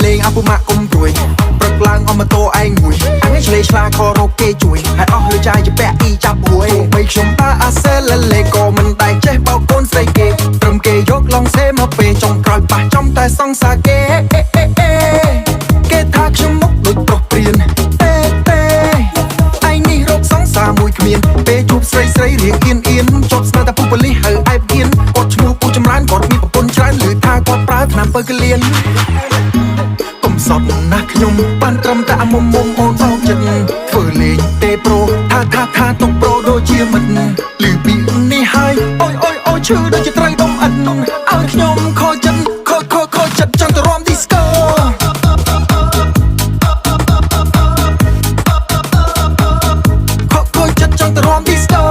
លេងអពុម៉ាក់គុំព្រួយព្រឹកឡើងអមតោឯងមួយអញឆ្លេឆ្លាខរោគេជួយហើយអស់លើចាយជាពាក់អ៊ីចាប់ហួយបីខ្ញុំតាអាសេលលេក៏មិនដែលចេះបោកកូនស្រីគេត្រឹមគេយកឡងសេមកពេលចុងក្រោយប៉ះចំតែសង្សារគេគេថាខ្ញុំមុខដូចប្រុសព្រានទេឯងនេះរកសង្សារមួយគ្មានពេលជួបស្រីរៀងអៀនជប់ស្មើតែពុះប៉ូលីសហៅអែបគៀនគាត់ឈ្មោះពូចម្រើនគាត់មានប្រពន្ធច្រើនឮថាគាត់ប្រើថ្នាំពើកលៀនសតណាស់ខ្ញុំបានត្រឹមតែមុំអូនអោកចិត្តធ្វើលេងទេប្រូថាតុកប្រូដូចជាមិនឮពីនេះហើយអូយឈឺដូចជាត្រីដុំអិនឲ្យខ្ញុំខូចចិត្តចង់ទៅរាំឌីស្កូខូចចិត្តចង់ទៅរាំឌីស្កូ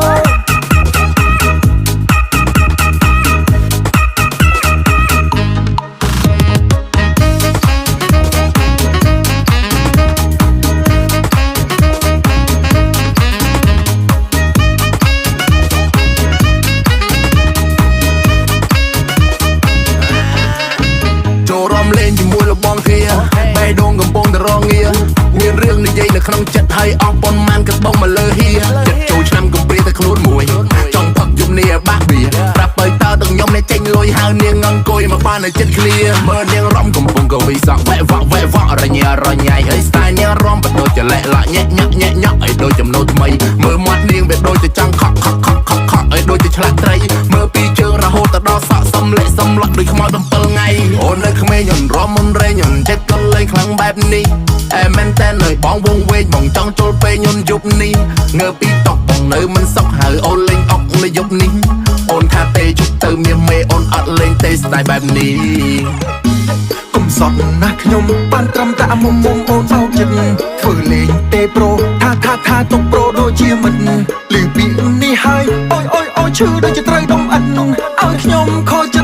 បែដងកំពុងតែរងងារមានរឿងនិយាយនៅក្នុងចិត្តហើយអស់ប៉ុន្មានក៏បងមកលើហៀចិត្តចូលឆ្នាំកំព្រាតែខ្លួនមួយចង់ផឹកយំនេះបាក់បៀប្រាប់បើតើទាំងខ្ញុំនេះចេញលុយហៅនាងអង្គុយមកបាននៅចិត្តឃ្លាមើលនាងរំកំពុងក៏វិសក់វ៉ែវ៉ារញ៉ាហើយស្ទាយនាងរំបដូចជាលែកឡាក់ញាក់ឲ្យដូចចំណូលថ្មីមើលមាត់នាងវាដូចជាចង់ខក់ឲ្យដូចជាឆ្លាក់ត្រីមើលពីជើងរហូតដល់សក់សំលាក់ដូចខ្មោច7ថ្ងៃអូននៅក្មេងញ៉ាំរំមុនរែងញ៉ាំចិត្តក៏លេងខ្លាំងបែបនេះមែនតែនឲ្យបងវងវែងបងចង់ចូលពេលញ៉ាំយប់នេះងើពីតុកបងនៅមិនសុខហៅអូនលេងអុកនៅយប់នេះអូនថាទេជុកទៅមានមេអូនអត់លេងទេស្ដាយបែបនេះកុំសតណាស់ខ្ញុំបានត្រឹមតែមុំអូនអោកចិត្តធ្វើលេងទេប្រូថាតុកប្រូដូចជាមិនឮពីនេះហើយអូយឈឺដូចជាត្រីដុំអិនឲ្យខ្ញុំខូចចិត្ត